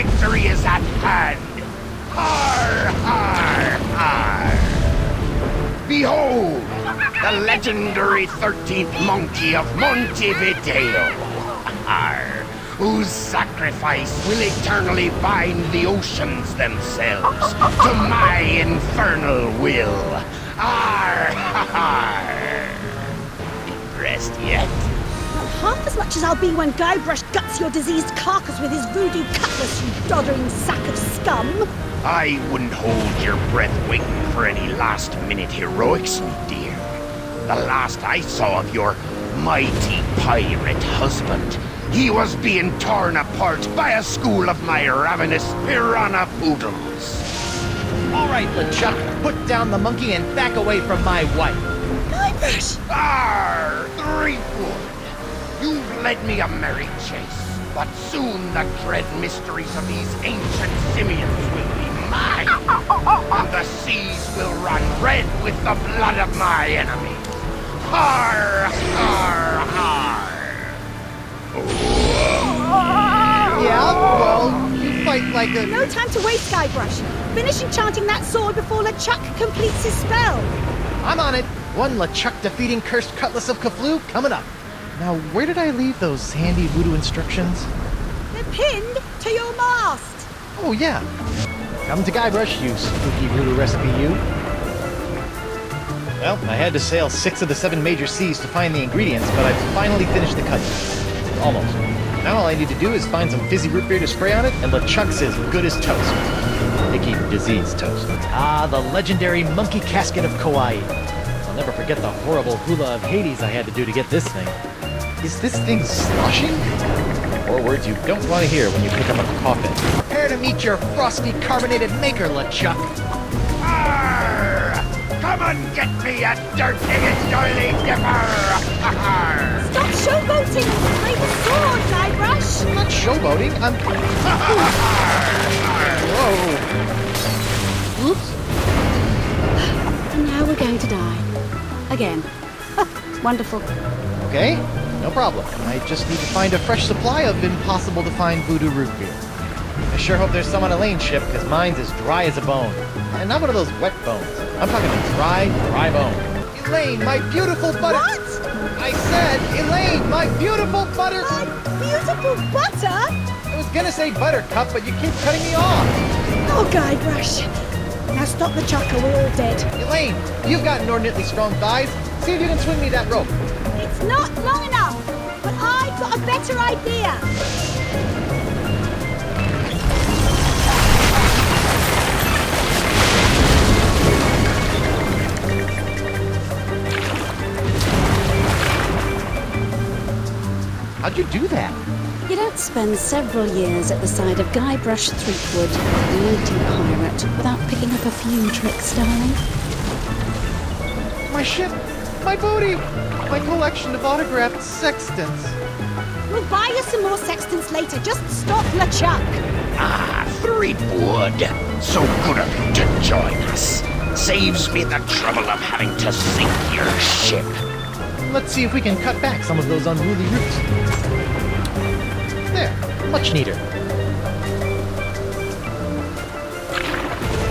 victory is at hand. Har, har, har. Behold, the legendary 13th monkey of Montevideo. Har, whose sacrifice will eternally bind the oceans themselves to my infernal will. Har, har. Impressed yet? Not half as much as I'll be when Guybrush guts your diseased carcass with his voodoo cutlass, you doddering sack of scum! I wouldn't hold your breath waiting for any last-minute heroics, me dear. The last I saw of your mighty pirate husband, he was being torn apart by a school of my ravenous piranha poodles. All right, LeChuck, put down the monkey and back away from my wife. Guybrush! Arr, Threepwood! You've led me a merry chase, but soon the dread mysteries of these ancient simians will be mine, and the seas will run red with the blood of my enemy. Har, har, har! Yeah, well, you fight like a... No time to waste, Guybrush. Finish enchanting that sword before LeChuck completes his spell. I'm on it. One LeChuck defeating cursed cutlass of Kaflu coming up. Now, where did I leave those handy voodoo instructions? They're pinned to your mast. Oh, yeah. Come to Guybrush, you spooky voodoo recipe, you. Well, I had to sail 6 of the 7 major seas to find the ingredients, but I've finally finished the cutlass. Almost. Now all I need to do is find some fizzy root beer to spray on it, and LeChuck's as good as toast. Icky disease toast. Ah, the legendary monkey casket of Kauai. I'll never forget the horrible hula of Hades I had to do to get this thing. Is this thing sloshing? Or words you don't want to hear when you pick up a coffin. Prepare to meet your frosty carbonated maker, LeChuck. Arr! Come and get me, a dirty and dirty dipper! Arr! Stop showboating and play the sword, Guybrush. I'm not showboating, I'm... Whoa. Oops. And now we're going to die. Again. Wonderful. Okay, no problem. I just need to find a fresh supply of impossible-to-find voodoo root beer. I sure hope there's some on Elaine's ship, because mine's as dry as a bone. And not one of those wet bones. I'm talking a dry bone. Elaine, my beautiful butter... What? I said, Elaine, my beautiful butter... My beautiful butter? I was gonna say buttercup, but you keep cutting me off. Oh, Guybrush. Now stop the chuck or we're all dead. Elaine, you've got inordinately strong thighs. See if you can swing me that rope. It's not long enough, but I've got a better idea. How'd you do that? You don't spend several years at the side of Guybrush Threepwood, a mighty pirate, without picking up a few tricks, darling. My ship, my booty, my collection of autographed sextants. We'll buy you some more sextants later. Just stop LeChuck. Ah, Threepwood! So good of you to join us. Saves me the trouble of having to sink your ship. Let's see if we can cut back some of those unruly roots. There, much neater.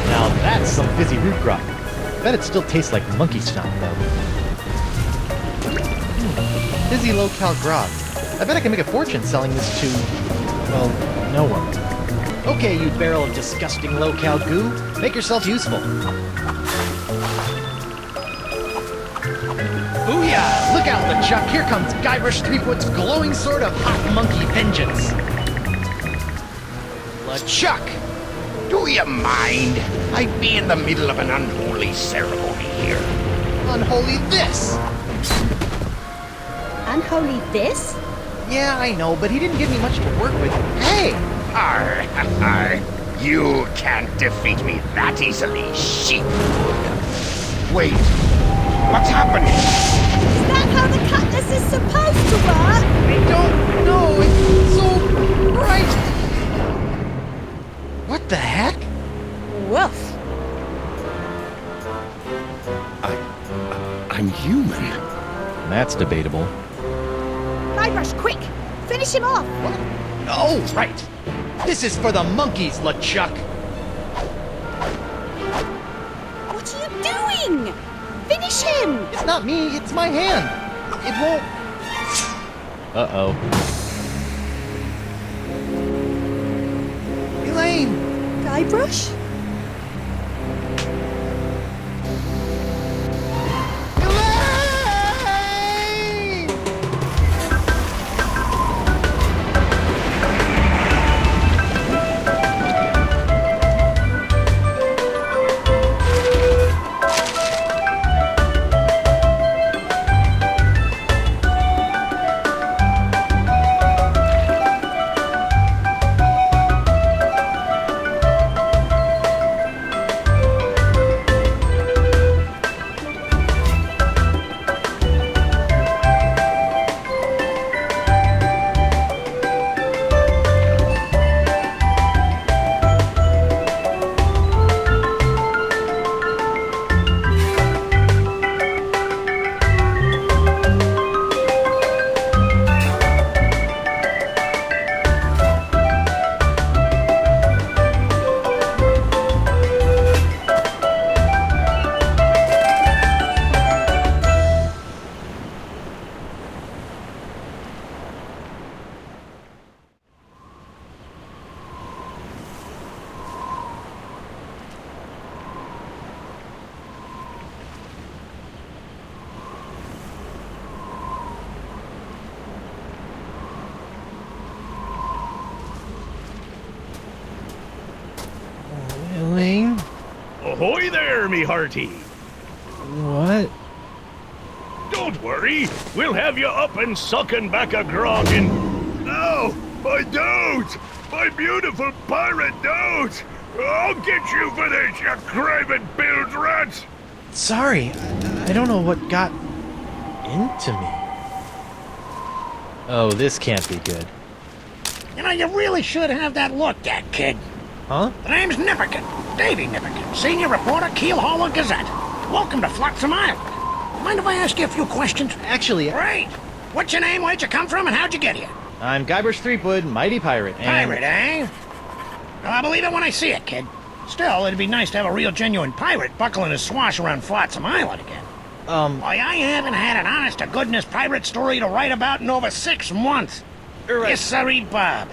Now that's some fizzy root grog. Bet it still tastes like monkey snot, though. Fizzy low-cal grog. I bet I can make a fortune selling this to, well, no one. Okay, you barrel of disgusting low-cal goo, make yourself useful. Booyah! Look out, LeChuck! Here comes Guybrush Threepwood's glowing sword of hot monkey vengeance! LeChuck! Do you mind? I'd be in the middle of an unholy ceremony here. Unholy this! Unholy this? Yeah, I know, but he didn't give me much to work with. Hey! Arr, arr. You can't defeat me that easily, sheepwood. Wait, what's happening? Is that how the cutlass is supposed to work? I don't know, it's so bright! What the heck? Woof. I'm human. That's debatable. Guybrush, quick! Finish him off! What? Oh, right! This is for the monkeys, LeChuck! What are you doing? Finish him! It's not me, it's my hand! It won't... Uh-oh. Elaine! Guybrush? Elaine! Elaine? Ahoy there, me hearty! What? Don't worry, we'll have you up and sucking back a grog in... Oh, my dote! My beautiful pirate dote! I'll get you for this, you craven bilge rat! Sorry, I don't know what got into me. Oh, this can't be good. You know, you really should have that looked at, kid. Huh? The name's Nipperkin. Davy Nipperkin, senior reporter, Keel Hauler Gazette. Welcome to Flotsam Island. Mind if I ask you a few questions? Actually, Great. What's your name, where'd you come from, and how'd you get here? I'm Guybrush Threepwood, mighty pirate, and... Pirate, eh? Well, I believe it when I see it, kid. Still, it'd be nice to have a real genuine pirate buckling his swash around Flotsam Island again. Why, I haven't had an honest-to-goodness pirate story to write about in over 6 months. Right. Yes, sirree, Bob.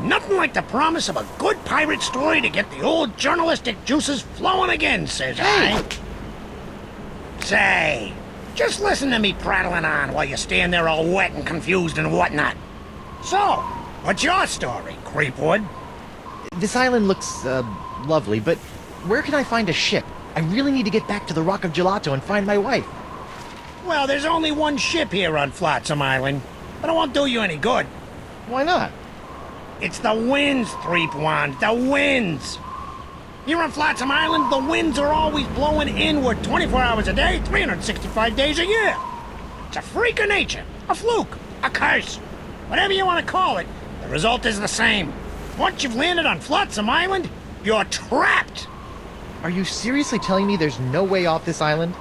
Nothing like the promise of a good pirate story to get the old journalistic juices flowing again, says I. Say, just listen to me prattling on while you stand there all wet and confused and whatnot. So, what's your story, Creepwood? This island looks, lovely, but where can I find a ship? I really need to get back to the Rock of Gelato and find my wife. Well, there's only one ship here on Flotsam Island, but it won't do you any good. Why not? It's the winds, Threepwand, the winds. Here on Flotsam Island, the winds are always blowing inward 24 hours a day, 365 days a year. It's a freak of nature, a fluke, a curse. Whatever you want to call it, the result is the same. Once you've landed on Flotsam Island, you're trapped. Are you seriously telling me there's no way off this island?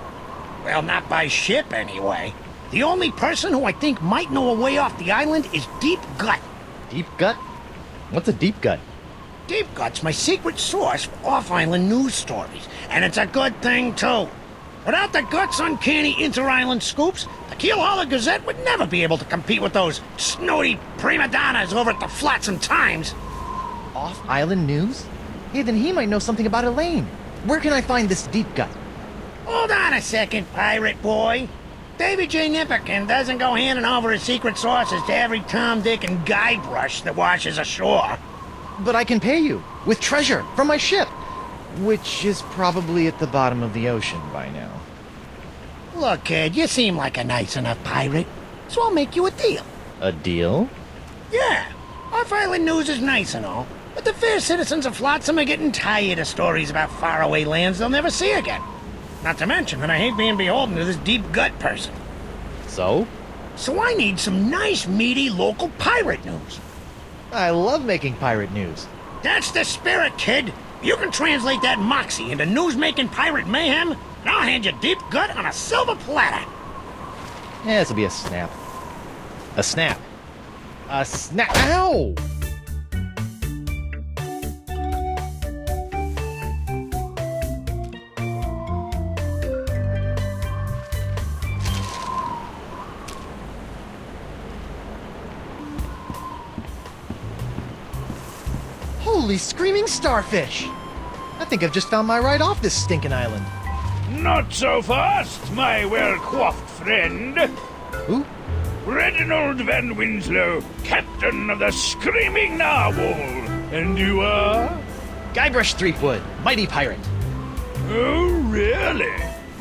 Well, not by ship, anyway. The only person who I think might know a way off the island is Deep Gut. Deep gut? What's a deep gut? Deep Gut's my secret source for off-island news stories, and it's a good thing, too. Without the Gut's uncanny inter-island scoops, the Keel Hauler Gazette would never be able to compete with those snooty prima donnas over at the Flotsam Times. Off-island news? Hey, then he might know something about Elaine. Where can I find this deep gut? Hold on a second, pirate boy. Davy J. Nipperkin doesn't go handing over his secret sources to every Tom, Dick, and Guybrush that washes ashore. But I can pay you with treasure from my ship, which is probably at the bottom of the ocean by now. Look, kid, you seem like a nice enough pirate, so I'll make you a deal. A deal? Yeah, off-island news is nice and all, but the fair citizens of Flotsam are getting tired of stories about faraway lands they'll never see again. Not to mention that I hate being beholden to this Deep Gut person. So? So I need some nice, meaty local pirate news. I love making pirate news. That's the spirit, kid. You can translate that moxie into news-making pirate mayhem, and I'll hand you Deep Gut on a silver platter. Yeah, this'll be a snap. A snap. A snap. Ow! Holy screaming starfish! I think I've just found my ride off this stinking island. Not so fast, my well-coiffed friend. Who? Reginald Van Winslow, captain of the Screaming Narwhal. And you are? Guybrush Threepwood, mighty pirate. Oh, really?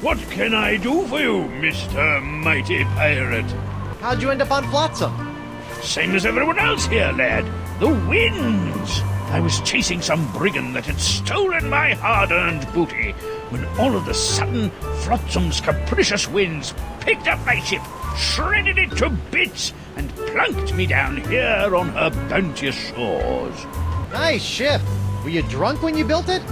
What can I do for you, Mr. Mighty Pirate? How'd you end up on Flotsam? Same as everyone else here, lad. The winds! I was chasing some brigand that had stolen my hard-earned booty, when all of a sudden, Flotsam's capricious winds picked up my ship, shredded it to bits, and plunked me down here on her bounteous shores. Nice ship. Were you drunk when you built it?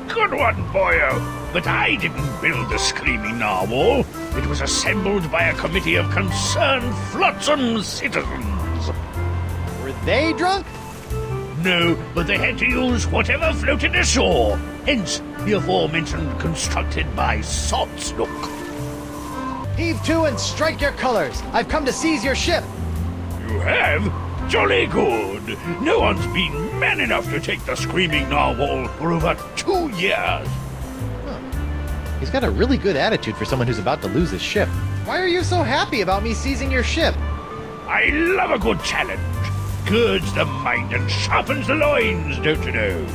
Good one, boyo. But I didn't build the Screaming Narwhal. It was assembled by a committee of concerned Flotsam citizens. Were they drunk? No, but they had to use whatever floated ashore. Hence, the aforementioned constructed by Sotsnook. Heave to and strike your colors. I've come to seize your ship. You have? Jolly good. No one's been man enough to take the Screaming Narwhal for over 2 years. He's got a really good attitude for someone who's about to lose his ship. Why are you so happy about me seizing your ship? I love a good challenge. Girds the mind and sharpens the loins, don't you know?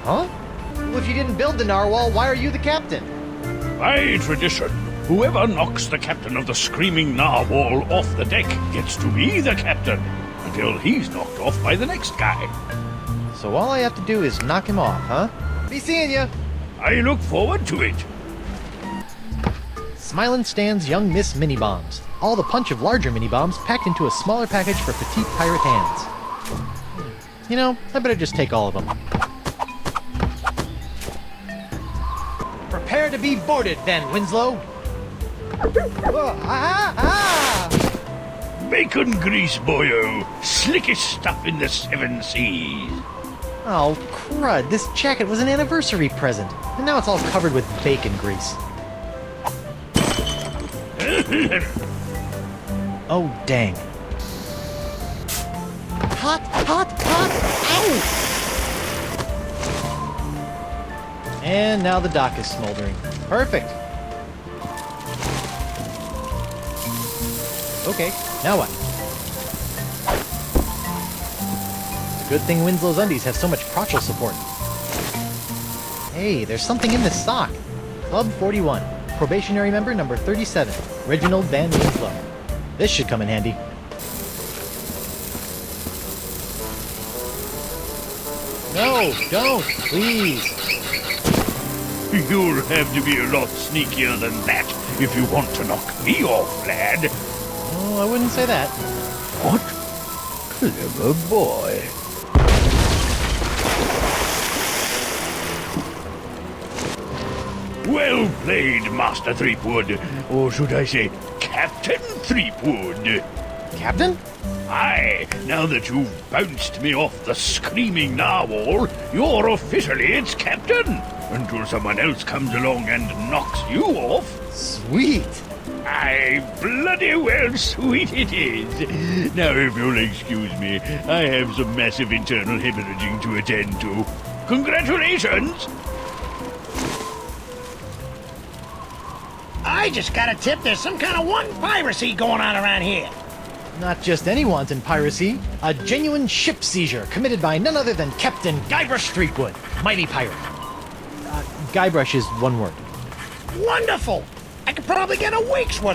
Huh? Well, if you didn't build the narwhal, why are you the captain? By tradition, whoever knocks the captain of the Screaming Narwhal off the deck gets to be the captain, until he's knocked off by the next guy. So all I have to do is knock him off, huh? Be seeing ya! I look forward to it. Smilin' stands young Miss Mini Bombs. All the punch of larger mini bombs packed into a smaller package for petite pirate hands. You know, I better just take all of them. Prepare to be boarded, Van Winslow! Bacon grease, boyo. Slickest stuff in the 7 seas. Oh, crud, this jacket was an anniversary present, and now it's all covered with bacon grease. Oh, dang. Hot, hot, hot! Ow! And now the dock is smoldering. Perfect. Okay, now what? It's a good thing Winslow's undies have so much crotchal support. Hey, there's something in this sock. Club 41. Probationary member number 37. Reginald Van Winslow. This should come in handy. No, don't, please. You'll have to be a lot sneakier than that if you want to knock me off, lad. Oh, I wouldn't say that. What? Clever boy. Well played, Master Threepwood. Or should I say, Captain Threepwood. Captain? Aye, now that you've bounced me off the Screaming Narwhal, you're officially its captain. Until someone else comes along and knocks you off. Sweet. Aye, bloody well sweet it is. Now, if you'll excuse me, I have some massive internal hemorrhaging to attend to. Congratulations! I just got a tip there's some kind of one piracy going on around here. Not just any wanton piracy, a genuine ship seizure committed by none other than Captain Guybrush Threepwood, mighty pirate. Guybrush is one word. Wonderful! I could probably get a week's worth